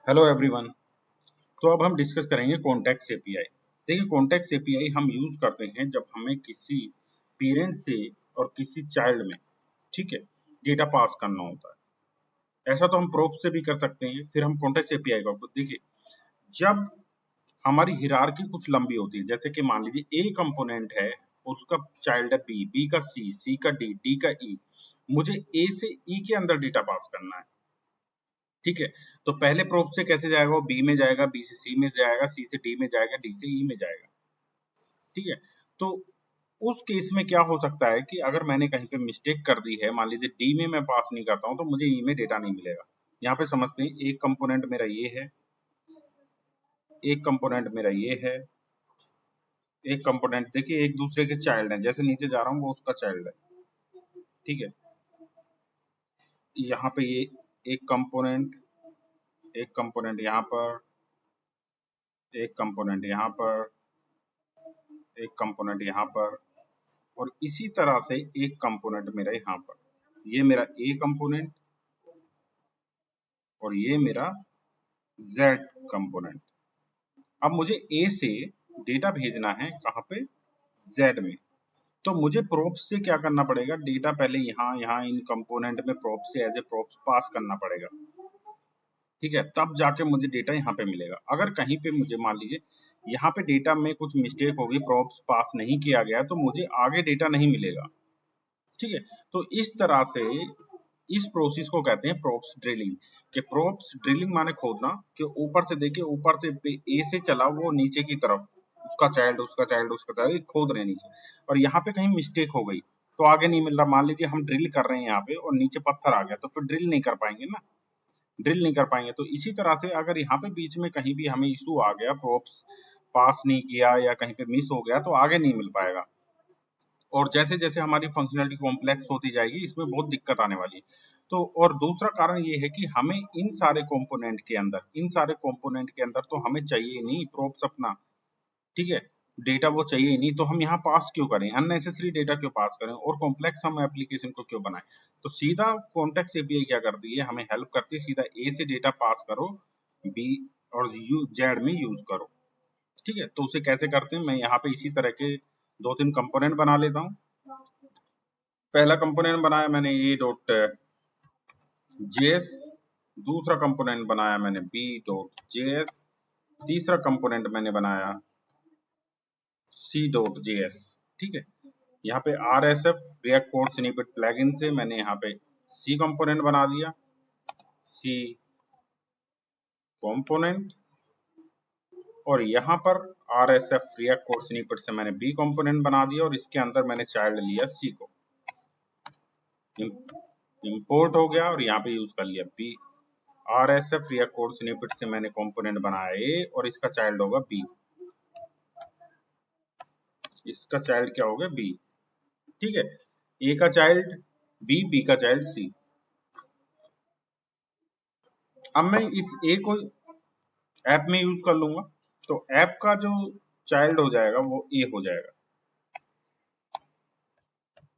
Hello everyone. तो अब हम डिस्कस करेंगे कॉन्टेक्स्ट एपीआई। देखिए, कॉन्टेक्स्ट एपीआई हम यूज करते हैं जब हमें किसी पेरेंट से और किसी चाइल्ड में, ठीक है, डेटा पास करना होता है। ऐसा तो हम प्रोब से भी कर सकते हैं। फिर हम कॉन्टेक्स्ट एपीआई का देखिए, जब हमारी हिरार्की कुछ लंबी होती है, जैसे कि मान लीजिए ए कंपोनेंट है, उसका चाइल्ड है बी, बी का सी, सी का डी, डी का ई, मुझे ए से ई के अंदर डेटा पास करना है। ठीक है, तो पहले प्रोब से कैसे जाएगा? वो बी में जाएगा, बी से सी में जाएगा, सी से डी में जाएगा, डी से ई में जाएगा। ठीक है, तो उस केस में क्या हो सकता है कि अगर मैंने कहीं पे मिस्टेक कर दी है, मान लीजिए डी में मैं पास नहीं करता हूं, तो मुझे ई में डेटा नहीं मिलेगा। यहाँ पे समझते हैं, एक कंपोनेंट मेरा ये है, एक कंपोनेंट मेरा ये है, एक कंपोनेंट देखिए एक दूसरे के चाइल्ड है। जैसे नीचे जा रहा हूँ वो उसका चाइल्ड है। ठीक है, यहाँ पे ये एक कंपोनेंट, एक कंपोनेंट यहाँ पर, एक कंपोनेंट यहाँ पर, एक कंपोनेंट यहाँ पर, और इसी तरह से एक कंपोनेंट मेरा यहाँ पर। ये मेरा ए कंपोनेंट और ये मेरा जेड कंपोनेंट। अब मुझे ए से डेटा भेजना है कहाँ पे? जेड में। तो मुझे प्रोब्स से क्या करना पड़ेगा? डेटा पहले यहाँ यहाँ इन कंपोनेंट में प्रोब्स से एज ए प्रोब्स पास करना पड़ेगा। ठीक है, तब जाके मुझे डेटा यहाँ पे मिलेगा। अगर कहीं पे मुझे मान लीजिए यहाँ पे डेटा में कुछ मिस्टेक होगी, प्रोब्स पास नहीं किया गया, तो मुझे आगे डेटा नहीं मिलेगा। ठीक है, तो इस तरह से इस प्रोसेस को कहते हैं प्रोब्स ड्रिलिंग। कि प्रोब्स ड्रिलिंग माने खोदना, कि ऊपर से देखिए, ऊपर से ए से चला वो नीचे की तरफ, उसका चाइल्ड, उसका चाइल्ड, उसका चाइल्ड, खोद रहे नीचे, और यहाँ पे कहीं मिस्टेक हो गई तो आगे नहीं मिल रहा। मान लीजिए हम ड्रिल कर रहे हैं यहाँ पे और नीचे पत्थर आ गया, तो फिर ड्रिल नहीं कर पाएंगे ना, ड्रिल नहीं कर पाएंगे। तो इसी तरह से अगर यहाँ पे बीच में कहीं भी हमें इशू आ गया, प्रोब्स पास नहीं किया या कहीं पे मिस हो गया, तो आगे नहीं मिल पाएगा। और जैसे जैसे हमारी फंक्शनलिटी कॉम्प्लेक्स होती जाएगी, इसमें बहुत दिक्कत आने वाली है। तो और दूसरा कारण ये है कि हमें इन सारे कंपोनेंट के अंदर, इन सारे कंपोनेंट के अंदर तो हमें चाहिए नहीं प्रोब्स अपना। ठीक है, डेटा वो चाहिए नहीं, तो हम यहाँ पास क्यों करें? अननेसेसरी डेटा क्यों पास करें और कॉम्प्लेक्स हम एप्लीकेशन को क्यों बनाएं? तो सीधा कॉन्टेक्स्ट एपीआई क्या करती है, हमें हेल्प करती है, सीधा ए से डेटा पास करो, बी और यू जेड में यूज करो। ठीक है, तो उसे कैसे करते हैं, मैं यहाँ पे इसी तरह के दो तीन कंपोनेंट बना लेता हूँ। पहला कंपोनेंट बनाया मैंने ए डॉट जेएस, दूसरा कंपोनेंट बनाया मैंने बी डॉट जेएस, तीसरा कंपोनेंट मैंने बनाया सी डॉट जेएस। ठीक है, यहाँ पे RSF React code snippet plugin से मैंने यहाँ पे सी कंपोनेंट बना दिया, सी कंपोनेंट, और यहाँ पर RSF रिएक्ट कोड स्निपेट से मैंने बी कंपोनेंट बना दिया, और इसके अंदर मैंने चाइल्ड लिया सी को, इंपोर्ट हो गया और यहाँ पे यूज कर लिया बी। RSF रिएक्ट कोड स्निपेट से मैंने कंपोनेंट बनाया ए, और इसका चाइल्ड होगा बी, इसका चाइल्ड क्या हो गया? बी। ठीक है, ए का चाइल्ड बी, बी का चाइल्ड सी। अब मैं इस ए को ऐप में यूज कर लूंगा, तो ऐप का जो चाइल्ड हो जाएगा वो ए हो जाएगा।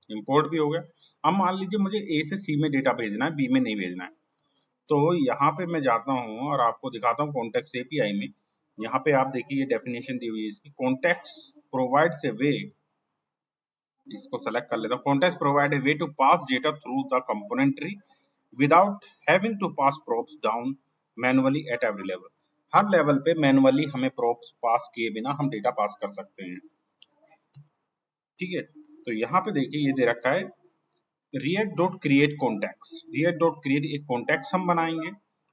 इंपोर्ट भी हो गया। अब मान लीजिए मुझे ए से सी में डेटा भेजना है, बी में नहीं भेजना है, तो यहाँ पे मैं जाता हूँ और आपको दिखाता हूँ कॉन्टेक्स्ट एपीआई में। यहाँ पे आप देखिए ये डेफिनेशन दी हुई है इसकी, कॉन्टेक्स्ट प्रोवाइड्स ए वे, इसको सेलेक्ट कर लेता हूँ। Context provide a way to pass data through the component tree without having to pass props down manually at every level. हर लेवल पे मैनुअली हमें प्रोब्स पास किए बिना हम डेटा पास कर सकते हैं। ठीक है, तो यहाँ पे देखिए ये दे रखा है react dot create context. React dot create एक कॉन्टेक्स्ट हम बनाएंगे,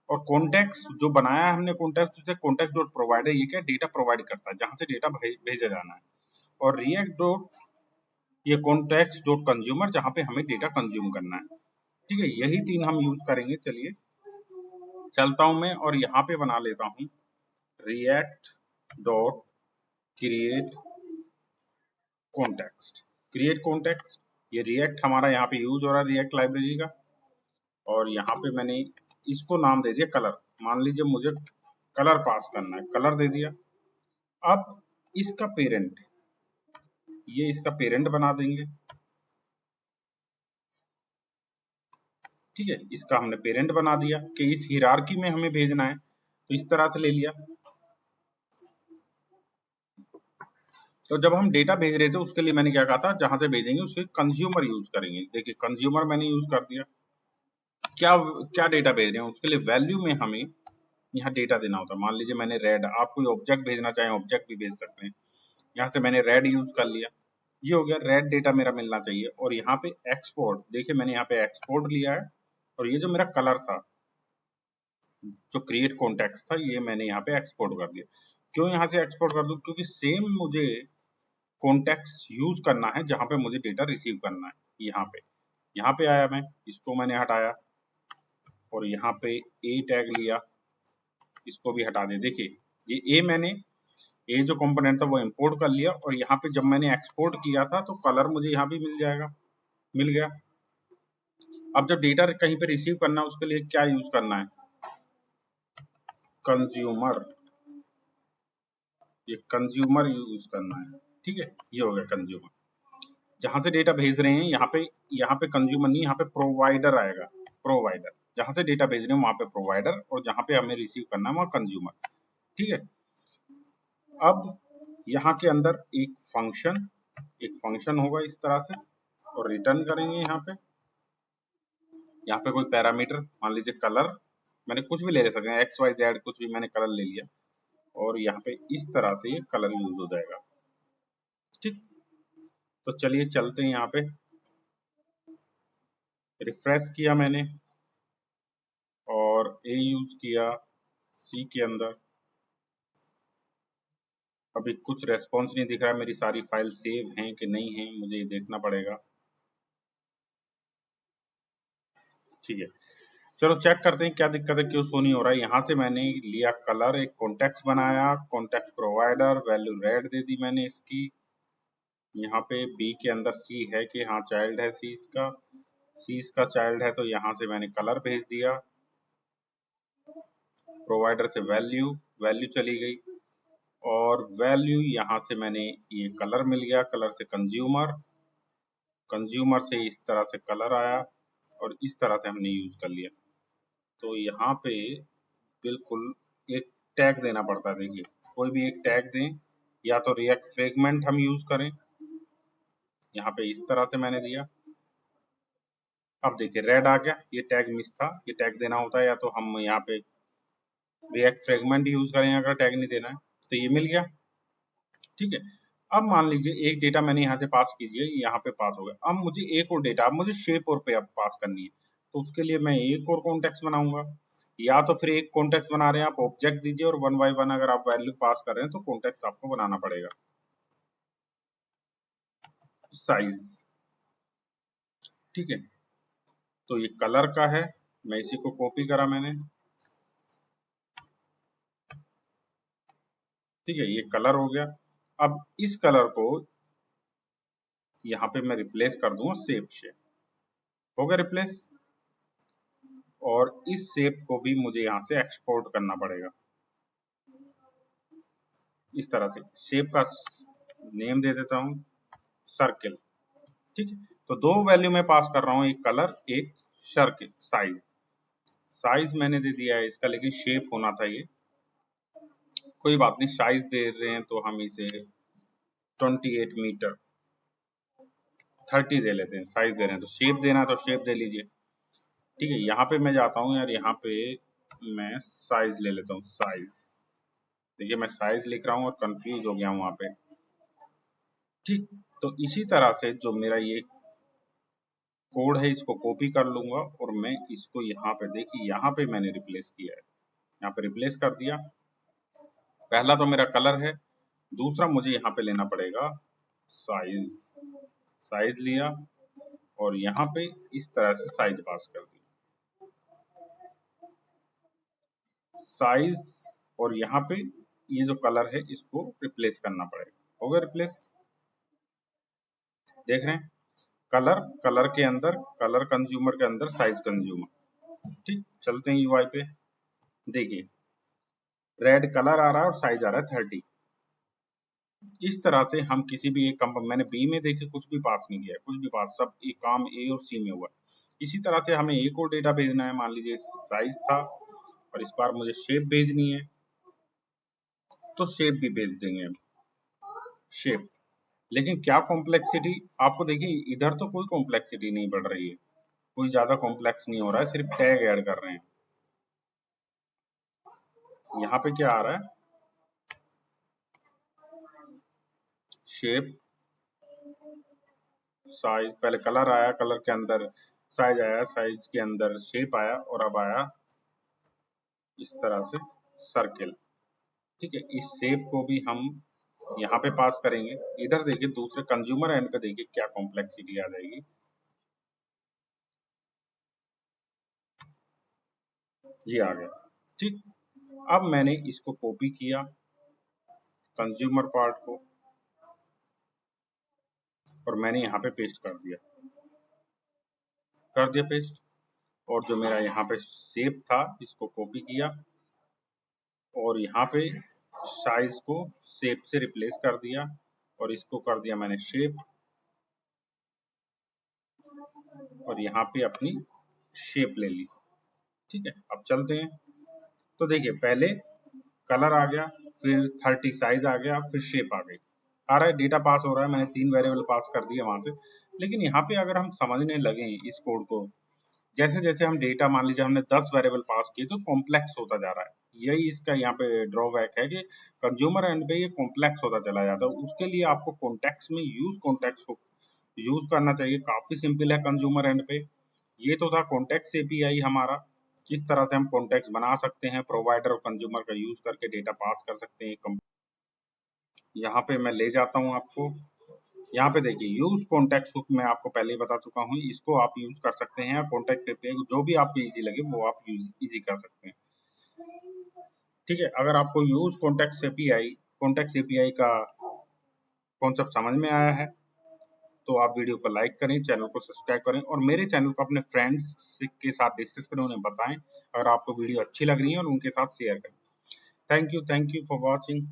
और कॉन्टेक्स्ट जो बनाया है हमने कॉन्टेक्स्ट, उसे कॉन्टेक्स्ट डॉट प्रोवाइड है, ये क्या डेटा प्रोवाइड करता है जहां से डेटा भेजा जाना है। और रिएक्ट डॉट ये कॉन्टेक्स्ट डॉट कंज्यूमर, जहां पे हमें डेटा कंज्यूम करना है। ठीक है, यही तीन हम यूज करेंगे। चलिए चलता हूं मैं और यहाँ पे बना लेता हूँ react dot create context. Create context, ये रिएक्ट हमारा यहाँ पे यूज हो रहा है, रिएक्ट लाइब्रेरी का, और यहाँ पे मैंने इसको नाम दे दिया कलर। मान लीजिए मुझे कलर पास करना है, कलर दे दिया। अब इसका पेरेंट, ये इसका पेरेंट बना देंगे। ठीक है, इसका हमने पेरेंट बना दिया कि इस हिरार्की में हमें भेजना है। तो इस तरह से ले लिया। तो जब हम डेटा भेज रहे थे उसके लिए मैंने क्या कहा था, जहां से भेजेंगे उसके कंज्यूमर यूज करेंगे। देखिए कंज्यूमर मैंने यूज कर दिया। क्या क्या डेटा भेज रहे हैं उसके लिए वैल्यू में हमें यहाँ डेटा देना होता है। मान लीजिए मैंने रेड, आप कोई ऑब्जेक्ट भेजना चाहें ऑब्जेक्ट भी भेज सकते हैं। यहाँ से मैंने रेड यूज कर लिया, ये हो गया रेड डेटा मेरा मिलना चाहिए। और यहाँ पे एक्सपोर्ट, देखिए मैंने यहाँ पे एक्सपोर्ट लिया है, और ये जो मेरा कलर था जो क्रिएट कॉन्टेक्स्ट था, ये मैंने यहाँ पे एक्सपोर्ट कर दिया। क्यों यहाँ से एक्सपोर्ट कर दूं, क्योंकि सेम मुझे कॉन्टेक्स्ट यूज करना है जहां पे मुझे डेटा रिसीव करना है। यहाँ पे आया, मैं इसको मैंने हटाया, और यहाँ पे ए टैग लिया, इसको भी हटा दे। देखिए ये ए जो कंपोनेंट था वो इंपोर्ट कर लिया, और यहाँ पे जब मैंने एक्सपोर्ट किया था तो कलर मुझे यहाँ भी मिल जाएगा, मिल गया। अब जब डेटा कहीं पे रिसीव करना है उसके लिए क्या यूज करना है, कंज्यूमर, ये कंज्यूमर यूज करना है। ठीक है, ये हो गया कंज्यूमर। जहां से डेटा भेज रहे हैं यहाँ पे कंज्यूमर नहीं, यहाँ पे प्रोवाइडर आएगा। प्रोवाइडर, जहां से डेटा भेज रहे हैं वहां पे प्रोवाइडर, और जहां पे हमें रिसीव करना है वहां कंज्यूमर। ठीक है, अब यहाँ के अंदर एक फंक्शन होगा इस तरह से, और रिटर्न करेंगे यहाँ पे कोई पैरामीटर, मान लीजिए कलर, मैंने कुछ भी ले सकते हैं, एक्स वाई जेड कुछ भी, मैंने कलर ले लिया, और यहाँ पे इस तरह से ये कलर यूज हो जाएगा। ठीक, तो चलिए चलते हैं, यहाँ पे रिफ्रेश किया मैंने, और ए यूज किया सी के अंदर। अभी कुछ रेस्पॉन्स नहीं दिख रहा है, मेरी सारी फाइल सेव हैं कि नहीं है, मुझे ये देखना पड़ेगा। ठीक है, चलो चेक करते हैं क्या दिक्कत है, क्यों शो नहीं हो रहा है। यहाँ से मैंने लिया कलर, एक कॉन्टेक्स्ट बनाया, कॉन्टेक्स्ट प्रोवाइडर, वैल्यू रेड दे दी मैंने इसकी। यहाँ पे बी के अंदर सी है कि हाँ चाइल्ड है सी इसका चाइल्ड है, तो यहाँ से मैंने कलर भेज दिया। प्रोवाइडर से वैल्यू चली गई, और वैल्यू यहाँ से मैंने ये कलर मिल गया, कलर से कंज्यूमर से इस तरह से कलर आया, और इस तरह से हमने यूज कर लिया। तो यहाँ पे बिल्कुल एक टैग देना पड़ता है। देखिए कोई भी एक टैग दें, या तो रिएक्ट फ्रेगमेंट हम यूज करें, यहाँ पे इस तरह से मैंने दिया। अब देखिए रेड आ गया, ये टैग मिस था, ये टैग देना होता है, या तो हम यहाँ पे रिएक्ट फ्रेगमेंट यूज करें अगर टैग नहीं देना है, तो ये मिल गया। ठीक है, अब मान लीजिए एक डेटा मैंने यहाँ से पास कीजिए, यहाँ पे पास हो गया। अब मुझे एक और डेटा, अब मुझे शेप और पे अब पास करनी है, तो उसके लिए मैं एक और कॉन्टेक्स्ट बनाऊंगा, या तो फिर एक कॉन्टेक्स्ट बना रहे हैं आप ऑब्जेक्ट दीजिए, और वन बाय वन अगर आप वैल्यू पास कर रहे हैं तो कॉन्टेक्स्ट आपको बनाना पड़ेगा। साइज, ठीक है, तो ये कलर का है, मैं इसी को कॉपी करा मैंने। ठीक है, ये कलर हो गया। अब इस कलर को यहाँ पे मैं रिप्लेस कर दूंगा शेप से, हो गया रिप्लेस। और इस शेप को भी मुझे यहाँ से एक्सपोर्ट करना पड़ेगा, इस तरह से। शेप का नेम दे देता हूँ सर्किल। ठीक है, तो दो वैल्यू में पास कर रहा हूँ, एक कलर एक सर्किल। साइज मैंने दे दिया है इसका, लेकिन शेप होना था ये, कोई बात नहीं। साइज दे रहे हैं तो हम इसे 28 मीटर 30 दे लेते हैं। साइज दे रहे हैं तो शेप देना है तो शेप दे लीजिए। ठीक है, यहाँ पे मैं जाता हूँ यार, यहाँ पे मैं साइज ले लेता हूँ। साइज, देखिए मैं साइज लिख रहा हूँ और कंफ्यूज हो गया हूँ वहां पे। ठीक, तो इसी तरह से जो मेरा ये कोड है इसको कॉपी कर लूंगा, और मैं इसको यहाँ पे, देखिए यहाँ पे मैंने रिप्लेस किया है, यहाँ पे रिप्लेस कर दिया। पहला तो मेरा कलर है, दूसरा मुझे यहाँ पे लेना पड़ेगा साइज। साइज लिया, और यहाँ पे इस तरह से साइज पास कर दिया। साइज, और यहाँ पे ये जो कलर है इसको रिप्लेस करना पड़ेगा। हो गया रिप्लेस, देख रहे हैं, कलर के अंदर, कलर कंज्यूमर के अंदर साइज कंज्यूमर। ठीक, चलते हैं यूआई पे। देखिए रेड कलर आ रहा है और साइज आ रहा है 30। इस तरह से हम किसी भी एक कंपनी, मैंने बी में देखिए कुछ भी पास नहीं किया है, कुछ भी पास, सब एक काम ए और सी में हुआ। इसी तरह से हमें एक और डेटा भेजना है, मान लीजिए साइज था, और इस बार मुझे शेप भेजनी है तो शेप भी भेज देंगे हम, शेप। लेकिन क्या कॉम्प्लेक्सिटी, आपको देखिए इधर तो कोई कॉम्प्लेक्सिटी नहीं बढ़ रही है, कोई ज्यादा कॉम्प्लेक्स नहीं हो रहा है, सिर्फ टैग ऐड कर रहे हैं। यहाँ पे क्या आ रहा है, शेप, साइज, पहले कलर आया, कलर के अंदर साइज आया, साइज के अंदर शेप आया, और अब आया इस तरह से सर्किल। ठीक है, इस शेप को भी हम यहाँ पे पास करेंगे। इधर देखिए दूसरे कंज्यूमर एंड पे देखिए क्या कॉम्प्लेक्सिटी आ जाएगी, ये आ गया। ठीक, अब मैंने इसको कॉपी किया कंज्यूमर पार्ट को, और मैंने यहाँ पे पेस्ट कर दिया पेस्ट। और जो मेरा यहाँ पे शेप था इसको कॉपी किया, और यहाँ पे साइज को शेप से रिप्लेस कर दिया, और इसको कर दिया मैंने शेप, और यहाँ पे अपनी शेप ले ली। ठीक है, अब चलते हैं। तो देखिए पहले कलर आ गया, फिर 30 साइज आ गया, फिर शेप आ गई, आ रहा है डेटा पास हो रहा है, मैंने 3 वेरिएबल पास कर दिए वहां से। लेकिन यहाँ पे अगर हम समझने लगे इस कोड को, जैसे जैसे हम डेटा, मान लीजिए हमने 10 वेरिएबल पास किए, तो कॉम्प्लेक्स होता जा रहा है। यही इसका यहाँ पे ड्रॉबैक है कि कंज्यूमर एंड पे ये कॉम्प्लेक्स होता चला जाता है। उसके लिए आपको कॉन्टेक्स्ट में यूज कॉन्टेक्स्ट को यूज करना चाहिए। काफी सिंपल है कंज्यूमर एंड पे। ये तो था कॉन्टेक्स्ट एपीआई हमारा, किस तरह से हम कॉन्टेक्स्ट बना सकते हैं, प्रोवाइडर और कंज्यूमर का यूज करके डेटा पास कर सकते हैं। यहाँ पे मैं ले जाता हूँ आपको, यहाँ पे देखिए यूज कॉन्टेक्ट हुक मैं आपको पहले ही बता चुका हूँ, इसको आप यूज कर सकते हैं। कॉन्टेक्ट एपीआई जो भी आपको इजी लगे वो आप यूज इजी कर सकते हैं। ठीक है, अगर आपको यूज कॉन्टेक्ट एपीआई का कॉन्सेप्ट समझ में आया है तो आप वीडियो को लाइक करें, चैनल को सब्सक्राइब करें, और मेरे चैनल को अपने फ्रेंड्स के साथ डिस्कस करें, उन्हें बताएं अगर आपको वीडियो अच्छी लग रही है, और उनके साथ शेयर करें। Thank you for watching.